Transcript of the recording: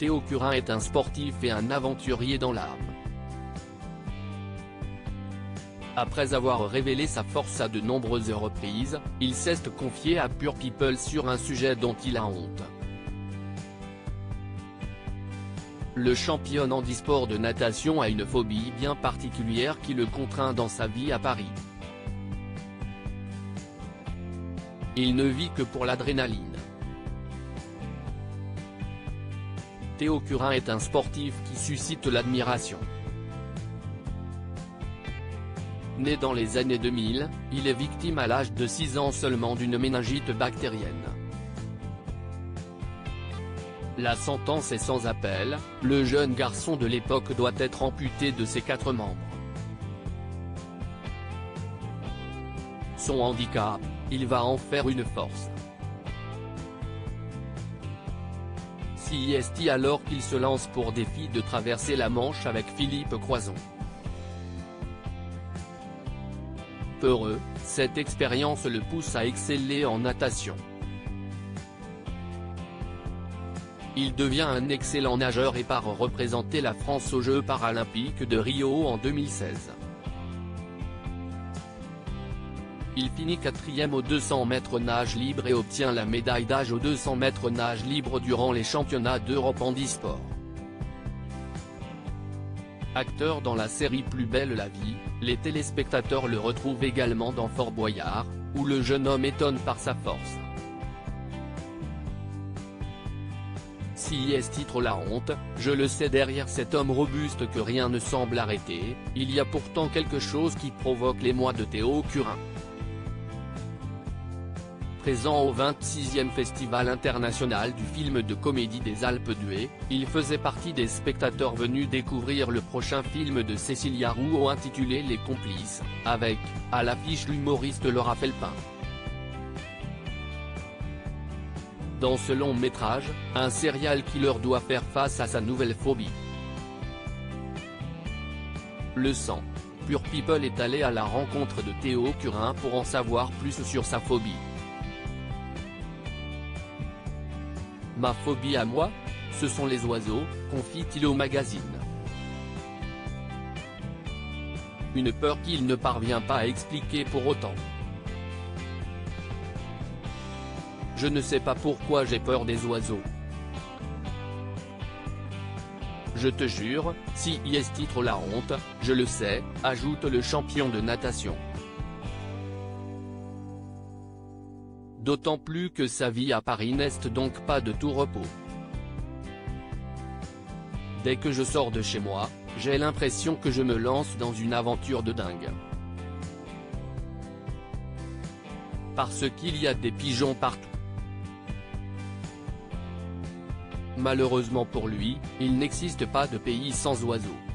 Théo Curin est un sportif et un aventurier dans l'âme. Après avoir révélé sa force à de nombreuses reprises, il s'est confié à Pure People sur un sujet dont il a honte. Le champion handisport de natation a une phobie bien particulière qui le contraint dans sa vie à Paris. Il ne vit que pour l'adrénaline. Théo Curin est un sportif qui suscite l'admiration. Né dans les années 2000, il est victime à l'âge de 6 ans seulement d'une méningite bactérienne. La sentence est sans appel, le jeune garçon de l'époque doit être amputé de ses 4 membres. Son handicap, il va en faire une force. Si est alors qu'il se lance pour défi de traverser la Manche avec Philippe Croizon. Peureux, cette expérience le pousse à exceller en natation. Il devient un excellent nageur et part représenter la France aux Jeux paralympiques de Rio en 2016. Il finit 4e aux 200 mètres nage libre et obtient la médaille d'âge aux 200 mètres nage libre durant les championnats d'Europe handisport. Acteur dans la série Plus belle la vie, les téléspectateurs le retrouvent également dans Fort Boyard, où le jeune homme étonne par sa force. Si titre la honte, je le sais derrière cet homme robuste que rien ne semble arrêter, il y a pourtant quelque chose qui provoque l'émoi de Théo Curin. Présent au 26e Festival international du film de comédie des Alpes d'Huez, il faisait partie des spectateurs venus découvrir le prochain film de Cécilia Rouault intitulé Les Complices, avec, à l'affiche l'humoriste Laura Felpin. Dans ce long métrage, un serial killer doit faire face à sa nouvelle phobie. Le sang. Pure People est allé à la rencontre de Théo Curin pour en savoir plus sur sa phobie. Ma phobie à moi, ce sont les oiseaux, confie-t-il au magazine. Une peur qu'il ne parvient pas à expliquer pour autant. Je ne sais pas pourquoi j'ai peur des oiseaux. Je te jure, si titre la honte, je le sais, ajoute le champion de natation. D'autant plus que sa vie à Paris n'est donc pas de tout repos. Dès que je sors de chez moi, j'ai l'impression que je me lance dans une aventure de dingue. Parce qu'il y a des pigeons partout. Malheureusement pour lui, il n'existe pas de pays sans oiseaux.